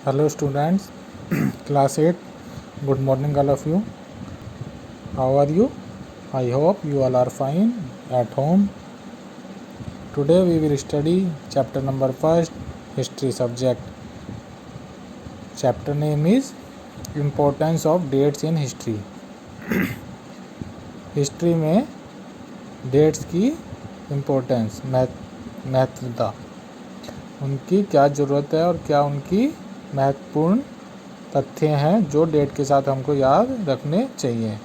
Hello students, class 8, good morning all of you. How are you? I hope you all are fine at home. Today we will study chapter number 1, history subject. Chapter name is Importance of Dates in History. History में dates की importance, महत्वता, उनकी क्या ज़रूरत है और क्या उनकी महत्वपूर्ण तथ्य हैं जो डेट के साथ हमको याद रखने चाहिए.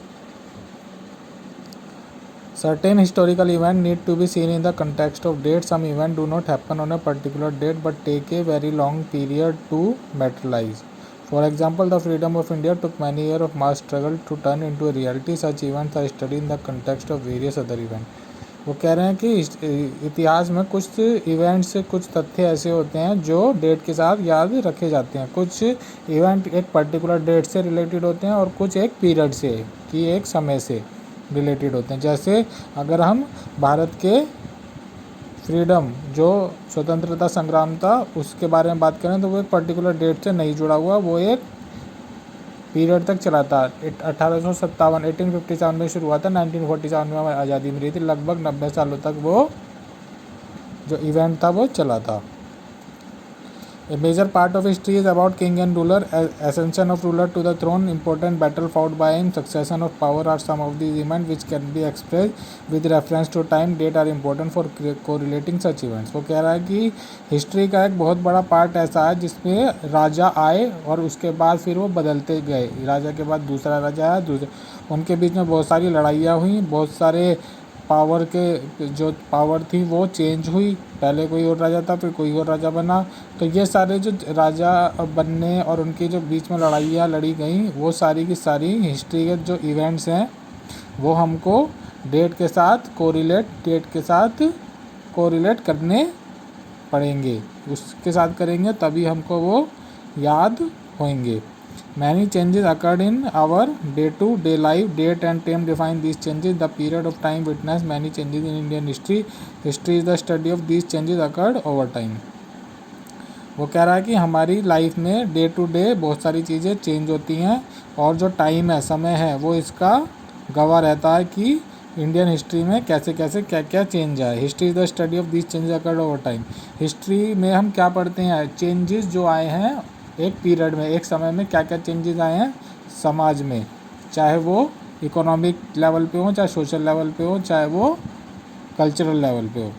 Certain historical events need to be seen in the context of date. Some events do not happen on a particular date but take a very long period to materialize. For example, the freedom of India took many years of mass struggle to turn into a reality. Such events are studied in the context of various other events. वो कह रहे हैं कि इतिहास में कुछ events, कुछ तथ्य ऐसे होते हैं जो डेट के साथ याद रखे जाते हैं. कुछ इवेंट एक पर्टिकुलर डेट से रिलेटेड होते हैं और कुछ एक पीरियड से, कि एक समय से रिलेटेड होते हैं. जैसे अगर हम भारत के फ्रीडम, जो स्वतंत्रता संग्राम था, उसके बारे में बात करें तो वो एक पर्टिकुलर डेट से नहीं जुड़ा हुआ, वो एक पीरियड तक चला था. 1857 में शुरू हुआ था, 1947 में आज़ादी मिली थी. लगभग 90 सालों तक वो जो इवेंट था वो चला था. A major part of history is about king and ruler, ascension of ruler to the throne, important battle fought by him, succession of power are some of these events which can be expressed with reference to time. Date are important for correlating such events. वो कह रहा है कि history का एक बहुत बड़ा part ऐसा है जिसमें राजा आए और उसके बाद फिर वो बदलते गए. राजा के बाद दूसरा राजा आया, उनके बीच में बहुत सारी लड़ाइयाँ हुई, बहुत सारे पावर के जो पावर थी वो चेंज हुई. पहले कोई और राजा था, फिर कोई और राजा बना. तो ये सारे जो राजा बनने और उनकी जो बीच में लड़ाइयाँ लड़ी गई, वो सारी की सारी हिस्ट्री के जो इवेंट्स हैं वो हमको डेट के साथ कोरिलेट करने पड़ेंगे. उसके साथ करेंगे तभी हमको वो याद होंगे. Many changes occurred in our day-to-day life. Date and time define these changes. The period of time witnessed many changes in Indian history. History is the study of these changes occurred over time. वो कह रहा है कि हमारी life में day to day बहुत सारी चीज़ें चेंज होती हैं और जो टाइम है, समय है, वो इसका गवाह रहता है कि इंडियन हिस्ट्री में कैसे कैसे क्या क्या चेंज आए. History is the study of this changes occurred over time. History में हम क्या पढ़ते हैं, चेंजेस जो आए हैं एक पीरियड में, एक समय में क्या क्या चेंजेस आए हैं समाज में, चाहे वो इकोनॉमिक लेवल पे हो, चाहे सोशल लेवल पे हो, चाहे वो कल्चरल लेवल पे हो.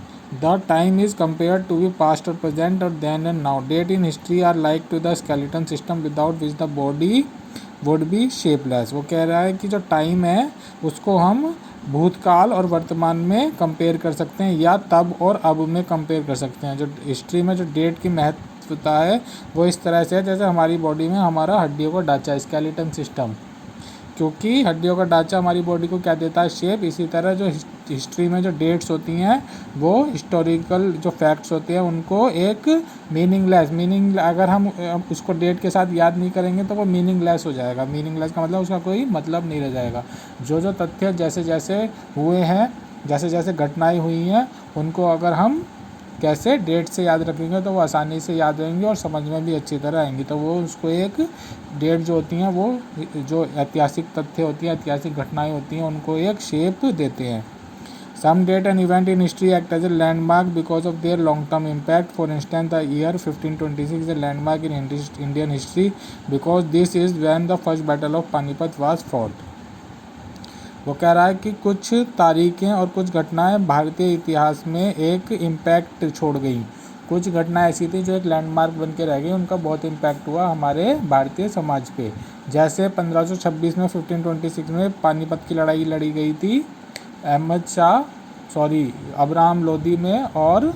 The time is compare to be past और प्रेजेंट और then and now. Date in history are like to the skeleton system without which the body would be shapeless. वो कह रहा है कि जो टाइम है उसको हम भूतकाल और वर्तमान में कंपेयर कर सकते हैं या तब और अब में कंपेयर कर सकते हैं. जो हिस्ट्री में जो डेट की महत्वता है वो इस तरह से है जैसे हमारी बॉडी में हमारा हड्डियों का ढांचा, स्केलेटन सिस्टम, क्योंकि हड्डियों का ढांचा हमारी बॉडी को क्या देता है, शेप. इसी तरह जो हिस्ट्री में जो डेट्स होती हैं वो हिस्टोरिकल जो फैक्ट्स होते हैं उनको एक मीनिंग अगर हम उसको डेट के साथ याद नहीं करेंगे तो वो मीनिंगलेस हो जाएगा. मीनिंगलेस का मतलब उसका कोई मतलब नहीं रह जाएगा. जो तथ्य जैसे जैसे हुए हैं, जैसे जैसे घटनाएं हुई हैं, उनको अगर हम कैसे डेट से याद रखेंगे तो वो आसानी से याद रहेंगे और समझ में भी अच्छी तरह आएंगी. तो वो उसको एक डेट जो होती हैं, वो जो ऐतिहासिक तथ्य होती हैं, ऐतिहासिक घटनाएं होती हैं, उनको एक शेप देते हैं. Some date and event in history act as a landmark because of their long-term impact. For instance, the year 1526 is a landmark in Indian history because this is when the first battle of Panipat was fought. वो कह रहा है कि कुछ तारीखें और कुछ घटनाएं भारतीय इतिहास में एक इम्पैक्ट छोड़ गई. कुछ घटनाएं ऐसी थी जो एक लैंडमार्क बन के रह गई, उनका बहुत इम्पैक्ट हुआ हमारे भारतीय समाज पे. जैसे 1526 में 1526 में पानीपत की लड़ाई लड़ी गई थी अब्राहम लोदी में, और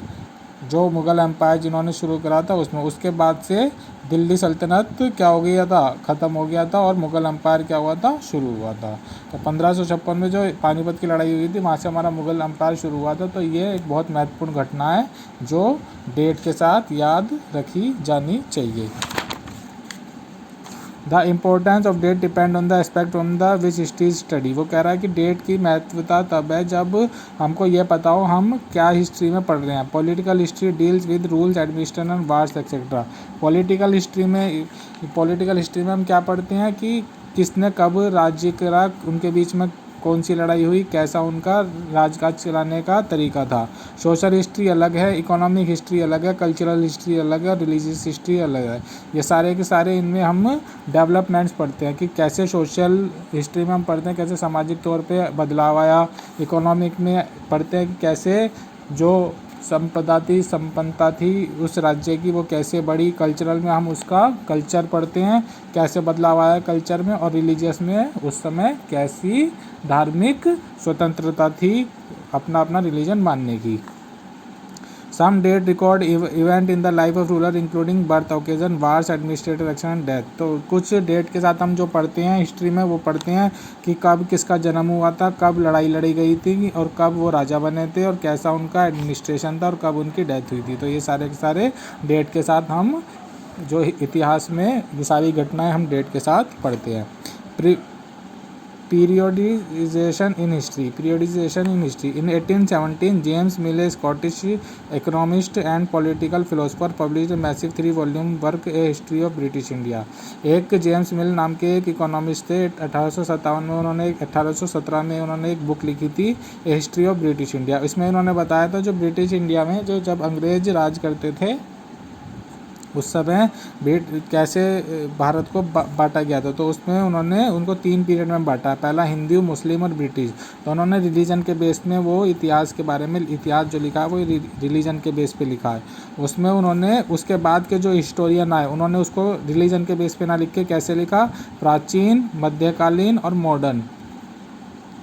जो मुग़ल एम्पायर जिन्होंने शुरू करा था उसमें. उसके बाद से दिल्ली सल्तनत क्या हो गया था, ख़त्म हो गया था और मुग़ल एम्पायर क्या हुआ था, शुरू हुआ था. तो 1556 में जो पानीपत की लड़ाई हुई थी वहाँ से हमारा मुग़ल एम्पायर शुरू हुआ था. तो ये एक बहुत महत्वपूर्ण घटना है जो डेट के साथ याद रखी जानी चाहिए. The importance of date depend on the aspect on the which history study. वो कह रहा है कि डेट की महत्वता तब है जब हमको ये पता हो हम क्या हिस्ट्री में पढ़ रहे हैं। Political history deals with rules administration wars etcetera. Political history में हम क्या पढ़ते हैं कि किसने कब राज्य करा, उनके बीच में कौन सी लड़ाई हुई, कैसा उनका राजकाज चलाने का तरीका था। सोशल हिस्ट्री अलग है, इकोनॉमिक हिस्ट्री अलग है, कल्चरल हिस्ट्री अलग है, रिलीजियस हिस्ट्री अलग है। ये सारे के सारे इनमें हम डेवलपमेंट्स पढ़ते हैं कि कैसे सोशल हिस्ट्री में हम पढ़ते हैं कैसे सामाजिक तौर पे बदलाव आया। इकोनॉमिक में पढ़ते हैं कि कैसे जो संपन्नता थी उस राज्य की वो कैसे बढ़ी। कल्चरल में हम उसका कल्चर पढ़ते हैं कैसे बदलाव आया कल्चर में। और रिलीजियस में उस समय कैसी धार्मिक स्वतंत्रता थी अपना अपना रिलीजन मानने की। Some date record event in the life of ruler including birth occasion wars administrative action and death. तो कुछ डेट के साथ हम जो पढ़ते हैं हिस्ट्री में वो पढ़ते हैं कि कब किसका जन्म हुआ था, कब लड़ाई लड़ी गई थी और कब वो राजा बने थे और कैसा उनका एडमिनिस्ट्रेशन था और कब उनकी डेथ हुई थी। तो ये सारे के सारे डेट के साथ हम जो इतिहास में ये सारी घटनाएं हम डेट के साथ पढ़ते हैं। Periodization in history. In 1817, James Mill, a Scottish economist and political philosopher, published a massive 3-volume work, A History of British India. एक जेम्स मिल नाम के एक इकोनॉमिस्ट थे। 1817 में उन्होंने एक बुक लिखी थी, ए हिस्ट्री ऑफ ब्रिटिश इंडिया। इसमें उन्होंने बताया था जो ब्रिटिश इंडिया में जब अंग्रेज राज करते थे उस समय कैसे भारत को बांटा गया था। तो उसमें उन्होंने उनको 3 पीरियड में बांटा। पहला हिंदू, मुस्लिम और ब्रिटिश। तो उन्होंने रिलीजन के बेस में वो इतिहास के बारे में इतिहास जो लिखा है वो रिलीजन के बेस पे लिखा है। उसमें उन्होंने उसके बाद के जो हिस्टोरियन आए उन्होंने उसको रिलीजन के बेस पे ना लिख के कैसे लिखा, प्राचीन, मध्यकालीन और मॉडर्न।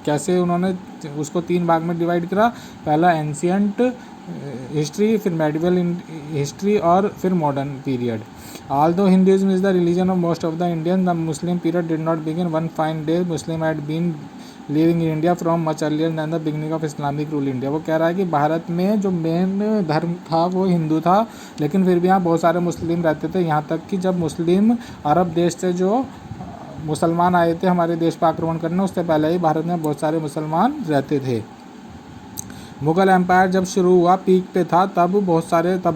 कैसे उन्होंने उसको 3 भाग में डिवाइड करा। पहला एंशियंट हिस्ट्री, फिर मेडिवल हिस्ट्री और फिर modern period. Although Hinduism is the religion of most of the Indians, the Muslim period did not begin one fine day. Muslim had been living in India from much earlier than the beginning of Islamic rule India. वो कह रहा है कि भारत में जो main धर्म था वो हिंदू था, लेकिन फिर भी यहाँ बहुत सारे मुस्लिम रहते थे। यहाँ तक कि जब मुस्लिम अरब देश से जो मुसलमान आए थे हमारे देश पर आक्रमण करने, उससे पहले ही भारत में बहुत सारे मुसलमान रहते थे। मुगल एम्पायर जब शुरू हुआ, पीक पे था, तब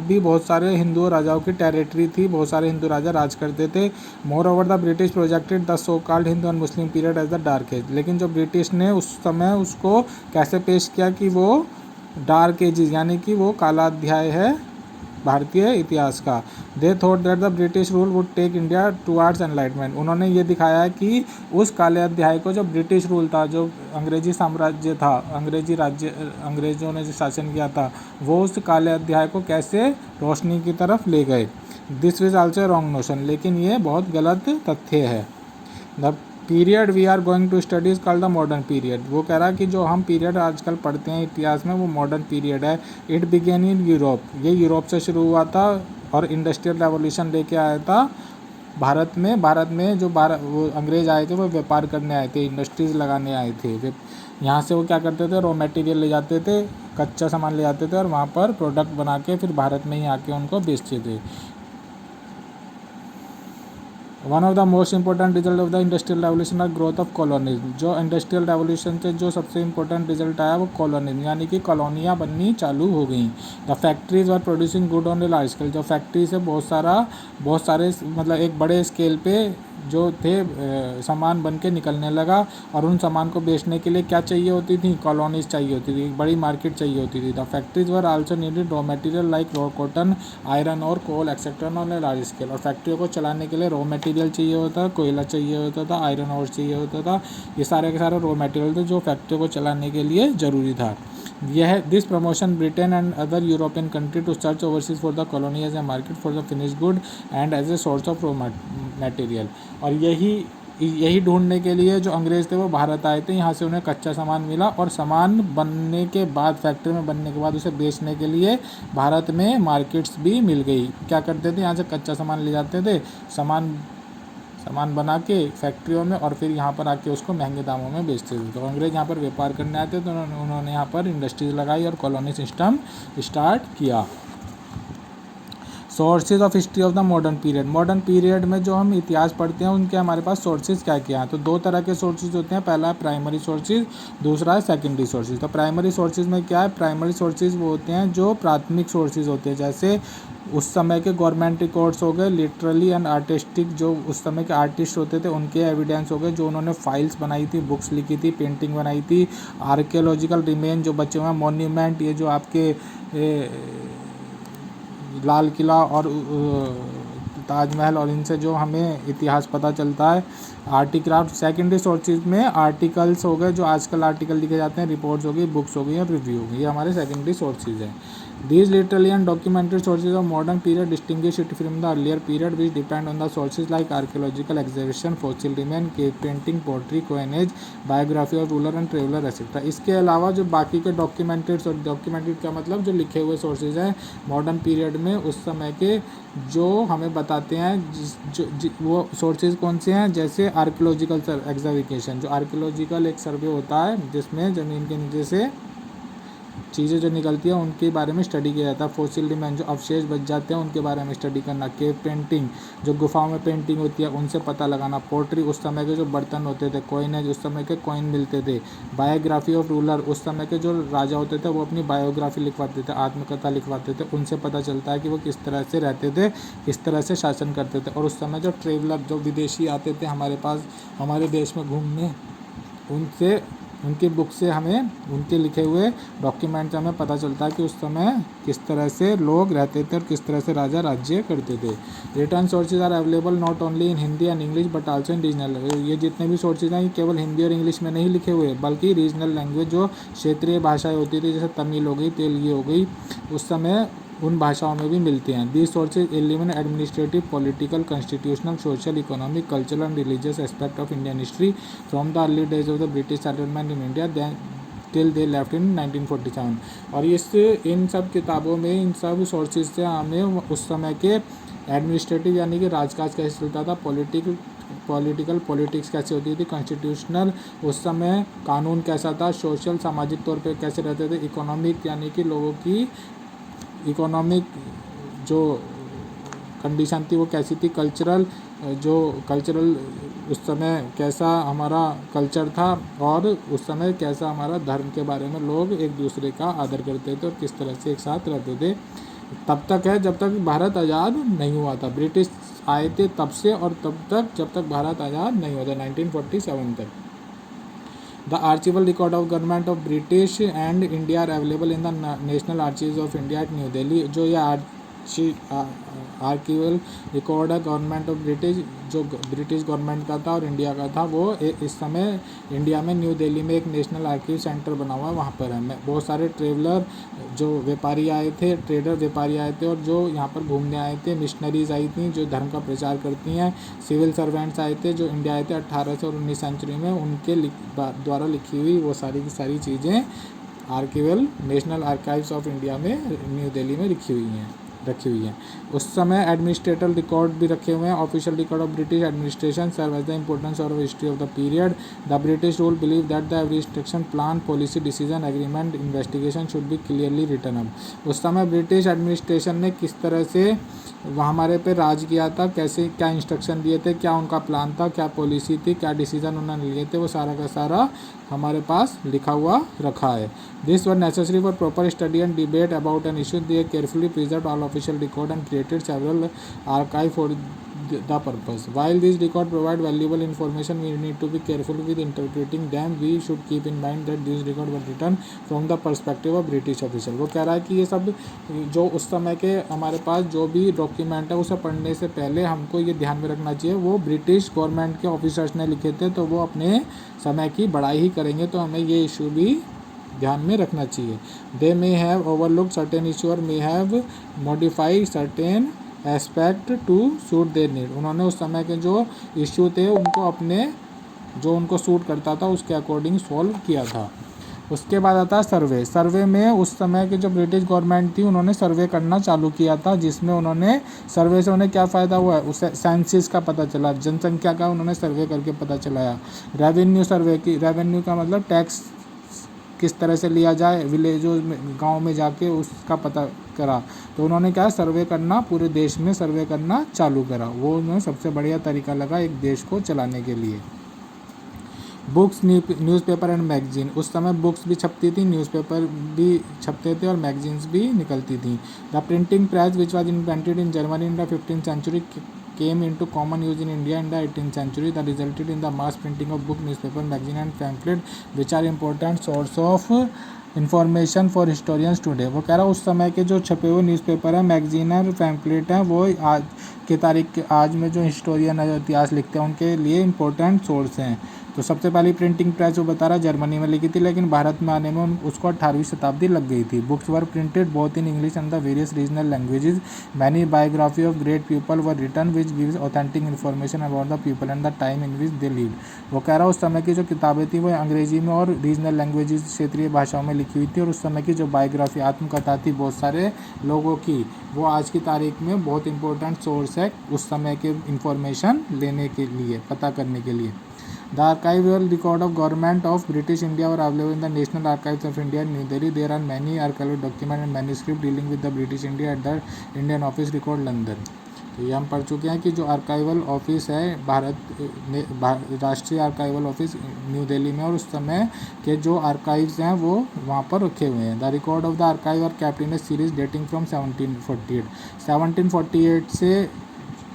भी बहुत सारे हिंदू राजाओं की टेरिटरी थी, बहुत सारे हिंदू राजा राज करते थे। Moreover the British projected the so called Hindu and Muslim period as the dark age. लेकिन जो ब्रिटिश ने उस समय उसको कैसे पेश किया कि वो डार्क एजेस यानी कि वो काला अध्याय है भारतीय इतिहास का। They thought that the British rule would take India towards enlightenment. उन्होंने ये दिखाया है कि उस काले अध्याय को, जो ब्रिटिश रूल था, जो अंग्रेजी साम्राज्य था, अंग्रेजों ने जो शासन किया था, वो उस काले अध्याय को कैसे रोशनी की तरफ ले गए। This is also wrong notion. लेकिन ये बहुत गलत तथ्य है। The period we are going to study is called the modern period. वो कह रहा है कि जो हम पीरियड आजकल पढ़ते हैं इतिहास में वो मॉडर्न पीरियड है। It began in Europe. ये यूरोप से शुरू हुआ था और इंडस्ट्रियल रेवोल्यूशन लेके आया था भारत में जो वो अंग्रेज आए थे वो व्यापार करने आए थे, इंडस्ट्रीज लगाने आए थे। यहाँ से वो क्या करते थे, रॉ मटेरियल ले जाते थे, कच्चा सामान ले जाते थे और वहाँ पर प्रोडक्ट बना के फिर भारत में ही आके उनको बेचते थे। One of the most important result of the industrial revolution are growth of colonies. जो इंडस्ट्रियल रेवोल्यूशन से जो सबसे इंपॉर्टेंट रिजल्ट आया वो कॉलोनीज यानी कि कॉलोनियाँ बननी चालू हो गई। The factories are producing good on a large scale. जो फैक्ट्री से बहुत सारे मतलब एक बड़े स्केल पे जो थे सामान बन के निकलने लगा। और उन सामान को बेचने के लिए क्या चाहिए होती थी, कॉलोनीज चाहिए होती थी, एक बड़ी मार्केट चाहिए होती थी। The factories were also needed raw material like raw cotton, iron और coal etcetera on a large scale. और फैक्ट्रियों को चलाने के लिए रॉ मटेरियल चाहिए होता था, कोयला चाहिए होता था, आयरन और चाहिए होता था। ये सारे के सारे रॉ मटेरियल थे जो फैक्ट्रियों को चलाने के लिए ज़रूरी था। This promotion Britain and other European country to search overseas for the colony as a market for the finish good and as a source of raw material. और यही ढूंढने के लिए जो अंग्रेज़ थे वो भारत आए थे। यहाँ से उन्हें कच्चा सामान मिला और सामान बनने के बाद, फैक्ट्री में बनने के बाद उसे बेचने के लिए भारत में मार्केट्स भी मिल गई। क्या करते थे, यहाँ से कच्चा सामान ले जाते थे, सामान बना के फैक्ट्रियों में और फिर यहाँ पर आके उसको महंगे दामों में बेचते थे। तो अंग्रेज़ यहाँ पर व्यापार करने आते तो उन्होंने यहाँ पर इंडस्ट्रीज लगाई और कॉलोनी सिस्टम स्टार्ट किया। Sources of history of the modern period, modern period में जो हम इतिहास पढ़ते हैं उनके हमारे पास सोर्सेज क्या क्या हैं। तो दो तरह के सोर्सेज होते हैं, पहला है प्राइमरी सोर्सेज, दूसरा है सेकेंडरी सोर्सेज। तो प्राइमरी सोर्सेज में क्या है, प्राइमरी सोर्सेज वो होते हैं जो प्राथमिक सोर्सेज होते हैं, जैसे उस समय के गवर्नमेंट रिकॉर्ड्स हो गए, लिटरली एंड आर्टिस्टिक जो उस समय के आर्टिस्ट होते थे उनके एविडेंस हो गए, जो उन्होंने फाइल्स बनाई थी, बुक्स लिखी थी, पेंटिंग बनाई थी, आर्कियोलॉजिकल रिमेन जो बचे हुए हैं, मॉन्यूमेंट, ये जो आपके लाल किला और ताजमहल और इनसे जो हमें इतिहास पता चलता है। आर्टिक्राफ्ट सेकेंडरी सोर्सेज में आर्टिकल्स हो गए, जो आजकल आर्टिकल लिखे जाते हैं, रिपोर्ट्स हो गई, बुक्स हो गई और रिव्यू हो गई, ये हमारे सेकेंडरी सोर्सेज हैं। These literary and documented sources of modern period distinguish it from the earlier period, which depend on the sources like archaeological excavation, fossil remain, cave painting, pottery, coinage, biography of ruler and traveler etc. इसके अलावा जो बाकी के documented का मतलब जो लिखे हुए सोर्सेज हैं मॉडर्न पीरियड में उस समय के, जो हमें बताते हैं वो सोर्सेज कौन से हैं, जैसे आर्कियोलॉजिकल एग्जामिनेशन, जो आर्कियोलॉजिकल एक सर्वे होता है जिसमें ज़मीन के नीचे से चीज़ें जो निकलती है उनके बारे में स्टडी किया जाता है। फॉसिल रिमेन जो अवशेष बच जाते हैं उनके बारे में स्टडी करना। केव पेंटिंग जो गुफाओं में पेंटिंग होती है उनसे पता लगाना। पोट्री उस समय के जो बर्तन होते थे। कॉइनेज उस समय के कॉइन मिलते थे। बायोग्राफी ऑफ रूलर उस समय के जो राजा होते थे वो अपनी बायोग्राफी लिखवाते थे, आत्मकथा लिखवाते थे, उनसे पता चलता है कि वो किस तरह से रहते थे, किस तरह से शासन करते थे। और उस समय जो ट्रेवलर जो विदेशी आते थे हमारे पास हमारे देश में घूमने, उनसे उनकी बुक से हमें उनके लिखे हुए डॉक्यूमेंट से हमें पता चलता है कि उस समय किस तरह से लोग रहते थे और किस तरह से राजा राज्य करते थे। Written sources are available not only in Hindi and English but also in regional. ये जितने भी सोर्सेज हैं ये केवल हिंदी और इंग्लिश में नहीं लिखे हुए बल्कि रीजनल लैंग्वेज जो क्षेत्रीय भाषाएं होती थी जैसे तमिल हो गई, तेलुगु हो गई, उस समय उन भाषाओं में भी मिलते हैं। These sources eliminate administrative, political, constitutional, social, economic, cultural and religious aspect of Indian history from the early days of the British settlement in India then till they left in 1947। और इस इन सब किताबों में इन सब सोर्सेज से हमें उस समय के एडमिनिस्ट्रेटिव यानी कि राजकाज कैसे चलता था, पॉलिटिक्स कैसे होती थी, कॉन्स्टिट्यूशनल उस समय कानून कैसा था, सोशल सामाजिक तौर पे कैसे रहते थे, इकोनॉमिक यानी कि लोगों की इकोनॉमिक जो कंडीशन थी वो कैसी थी, कल्चरल उस समय कैसा हमारा कल्चर था और उस समय कैसा हमारा धर्म के बारे में लोग एक दूसरे का आदर करते थे और किस तरह से एक साथ रहते थे। तब तक है जब तक भारत आज़ाद नहीं हुआ था। ब्रिटिश आए थे तब से और तब तक जब तक भारत आज़ाद नहीं हुआ था 1947 तक। The archival record of government of British and India are available in the National Archives of India at New Delhi। जो ये आर्किवल रिकॉर्ड है गवर्नमेंट ऑफ ब्रिटिश जो ब्रिटिश गवर्नमेंट का था और इंडिया का था, वो इस समय इंडिया में न्यू दिल्ली में एक नेशनल आर्किव सेंटर बना हुआ है, वहाँ पर है। बहुत सारे ट्रेवलर जो व्यापारी आए थे, ट्रेडर व्यापारी आए थे और जो यहाँ पर घूमने आए थे, मिशनरीज आई थी जो धर्म का प्रचार करती हैं, सिविल सर्वेंट्स आए थे जो इंडिया आए थे 18 और 19 सेंचुरी में, उनके द्वारा लिखी हुई वो सारी की सारी चीज़ें आर्किवल नेशनल आर्काइव्स ऑफ इंडिया में न्यू दिल्ली में रखी हुई हैं। उस समय एडमिनिस्ट्रेटिव रिकॉर्ड भी रखे हुए हैं। Official record of British administration serve as the importance और history of the period. The British rule believe that the every instruction, plan, policy, decision, agreement, investigation should be clearly written up. उस समय British administration ने किस तरह से वह हमारे पे राज किया था, कैसे क्या इंस्ट्रक्शन दिए थे, क्या उनका प्लान था, क्या पॉलिसी थी, क्या डिसीजन उन्होंने लिए थे, वो सारा का सारा हमारे पास लिखा हुआ रखा है। This were necessary for proper study and debate about an issue. They carefully preserve all official record and created several archive for the purpose. While these records provide valuable information, we need to be careful with interpreting them. We should keep in mind that these records were written from the perspective of British official। वो कह रहा है कि ये सब जो उस समय के हमारे पास जो भी डॉक्यूमेंट है उसे पढ़ने से पहले हमको ये ध्यान में रखना चाहिए वो ब्रिटिश गवर्नमेंट के ऑफिसर्स ने लिखे थे, तो वो अपने समय की बड़ाई ही करेंगे, तो हमें ये इशू भी ध्यान में रखना चाहिए। They may have overlooked certain issue or may have modified certain aspect to suit their need. उन्होंने उस समय के जो इश्यू थे उनको अपने जो उनको सूट करता था उसके अकॉर्डिंग सॉल्व किया था। उसके बाद आता है सर्वे। सर्वे में उस समय के जो ब्रिटिश गवर्नमेंट थी उन्होंने सर्वे करना चालू किया था, जिसमें उन्होंने सर्वे से उन्हें क्या फ़ायदा हुआ है, उसे सेंसिस का पता चला, जनसंख्या का उन्होंने सर्वे करके पता चलाया। रेवेन्यू सर्वे की, रेवेन्यू का मतलब टैक्स किस तरह से लिया जाए, विलेजों में, गाँव में जाके उसका पता करा। तो उन्होंने क्या सर्वे करना, पूरे देश में सर्वे करना चालू करा। वो उन्हें सबसे बढ़िया तरीका लगा एक देश को चलाने के लिए। बुक्स, न्यूज़पेपर एंड मैगजीन, उस समय बुक्स भी छपती थी, न्यूज़पेपर भी छपते थे और मैगजीन्स भी निकलती थी। The printing press which was invented in Germany in the 15th century came into common use in India in the 18th century that resulted in the mass printing of book, newspaper, magazine and pamphlet which are important source of information for historians today. वो कह रहा है उस समय के जो छपे हुए न्यूज़पेपर हैं, मैगजीन है, पैम्फलेट हैं, वो आज के तारीख के, आज में जो हिस्टोरियन है, जो इतिहास लिखते हैं, उनके लिए इम्पोर्टेंट सोर्स हैं। तो सबसे पहली प्रिंटिंग प्रेस वो बता रहा जर्मनी में लिखी थी, लेकिन भारत में आने में उसको 18वीं शताब्दी लग गई थी। Books were printed both in English and the various regional languages. Many biography of great people were written which gives authentic information about the people and the time in which they lead. वो कह रहा है उस समय की जो किताबें थी वो अंग्रेजी में और रीजनल लैंग्वेजेस, क्षेत्रीय भाषाओं में लिखी हुई थी, और उस समय की जो बायोग्राफी, आत्मकथा थी बहुत सारे लोगों की, वो आज की तारीख में बहुत इंपॉर्टेंट सोर्स है उस समय के इंफॉर्मेशन लेने के लिए, पता करने के लिए। The archival record of Government of British India were available in the National Archives of India in New Delhi. There are many archival documents and manuscripts dealing with the British India at the Indian Office Record London. तो ये हम पढ़ चुके हैं कि जो archival office है राष्ट्रीय आर्काइवल ऑफिस न्यू दिल्ली में, और उस समय के जो आर्काइव्स हैं वो वहाँ पर रखे हुए हैं। The record of the archive are kept in a series dating from 1748 से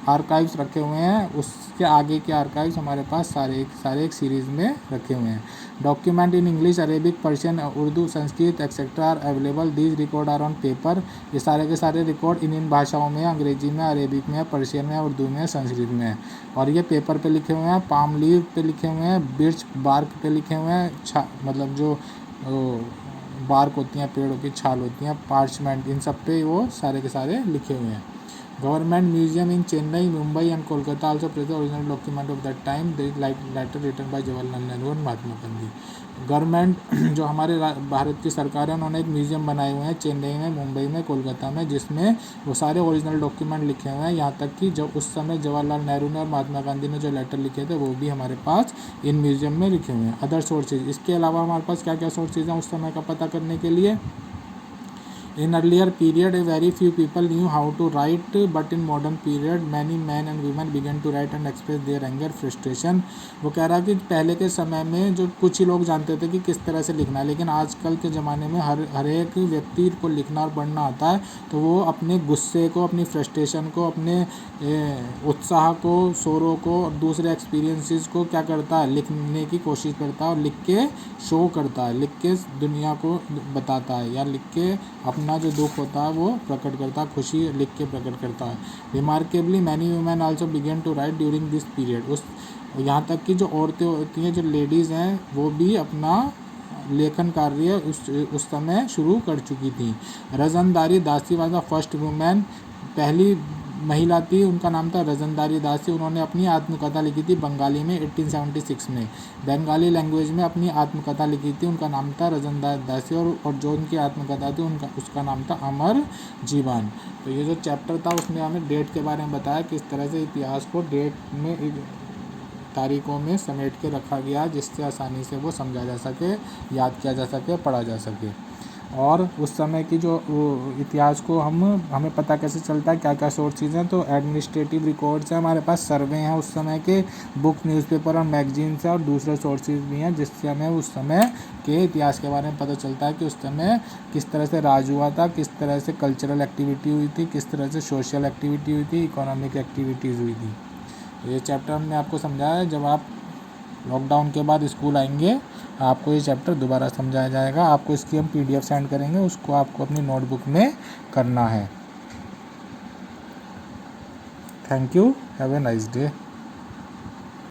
आर्काइव्स रखे हुए हैं। उसके आगे के आर्काइव्स हमारे पास सारे एक सीरीज़ में रखे हुए हैं। Document in English, Arabic, Persian, Urdu, Sanskrit etcetera are available. These record are on paper. ये सारे के सारे रिकॉर्ड इन भाषाओं में, अंग्रेजी में, अरेबिक में, पर्शियन में, उर्दू में, संस्कृत में, और ये पेपर पे लिखे हुए हैं, पाम लीव पे लिखे हुए हैं, बिर्च बार्क पे लिखे हुए हैं, मतलब जो बार्क होती हैं, पेड़ों की छाल होती हैं, पार्चमेंट, इन सब पे वो सारे के सारे लिखे हुए हैं। Government museum in Chennai, Mumbai and Kolkata also present original document of that time. They later written by Jawaharlal Nehru and Mahatma Gandhi. Government जो हमारे भारत की सरकार है, उन्होंने एक म्यूज़ियम बनाए हुए हैं चेन्नई में, मुंबई में, कोलकाता में, जिसमें वो सारे ओरिजिनल डॉक्यूमेंट लिखे हुए हैं। यहाँ तक कि जो उस समय जवाहरलाल नेहरू ने और महात्मा गांधी ने जो लेटर लिखे थे वो भी हमारे पास इन म्यूज़ियम में लिखे हुए हैं। अदर सोर्सेज, इसके अलावा हमारे पास क्या क्या सोर्सेज हैं उस समय का पता करने के लिए। In earlier period, a very few people knew how to write, but in modern period, many men and women began to write and express their anger, frustration. वो कह रहा है कि पहले के समय में जो कुछ ही लोग जानते थे कि किस तरह से लिखना है, लेकिन आजकल के ज़माने में हर एक व्यक्ति को लिखना और पढ़ना आता है, तो वो अपने गुस्से को, अपनी फ्रस्ट्रेशन को, अपने उत्साह को, शोरों को और दूसरे एक्सपीरियंसेस को क्या करता है, लिखने की कोशिश करता है और लिख के शो करता है, लिख के दुनिया को बताता है, या लिख के अपना जो दुख होता है वो प्रकट करता है, खुशी लिख के प्रकट करता है। Remarkably many women also began to write during this period. यहाँ तक कि जो औरतें होती हैं, जो लेडीज़ हैं, वो भी अपना लेखन कार्य उस समय शुरू कर चुकी थी। रजनदारी दासी वाज द फर्स्ट वुमेन, पहली महिला थी, उनका नाम था रजनदारी दासी। उन्होंने अपनी आत्मकथा लिखी थी बंगाली में 1876 में, बंगाली लैंग्वेज में अपनी आत्मकथा लिखी थी, उनका नाम था रजनदारी दासी, और जो उनकी आत्मकथा थी उसका नाम था अमर जीवन। तो ये जो चैप्टर था उसमें हमें डेट के बारे में बताया, किस तरह से इतिहास को डेट में, तारीखों में समेट के रखा गया, जिससे आसानी से वो समझा जा सके, याद किया जा सके, पढ़ा जा सके। और उस समय की जो इतिहास को हमें पता कैसे चलता है, क्या क्या सोर्सेज हैं। तो एडमिनिस्ट्रेटिव रिकॉर्ड्स हैं हमारे पास, सर्वे हैं उस समय के, बुक, न्यूज़पेपर और मैगजीन्स हैं, और दूसरे सोर्सेज भी हैं जिससे हमें उस समय के इतिहास के बारे में पता चलता है कि उस समय किस तरह से राज हुआ था, किस तरह से कल्चरल एक्टिविटी हुई थी, किस तरह से सोशल एक्टिविटी हुई थी, इकोनॉमिक एक्टिविटीज़ हुई थी। ये चैप्टर हमने आपको समझाया है। जब आप लॉकडाउन के बाद स्कूल आएंगे, आपको ये चैप्टर दोबारा समझाया जाएगा। आपको इसकी हम PDF सेंड करेंगे, उसको आपको अपनी नोटबुक में करना है। Thank you, have a nice day.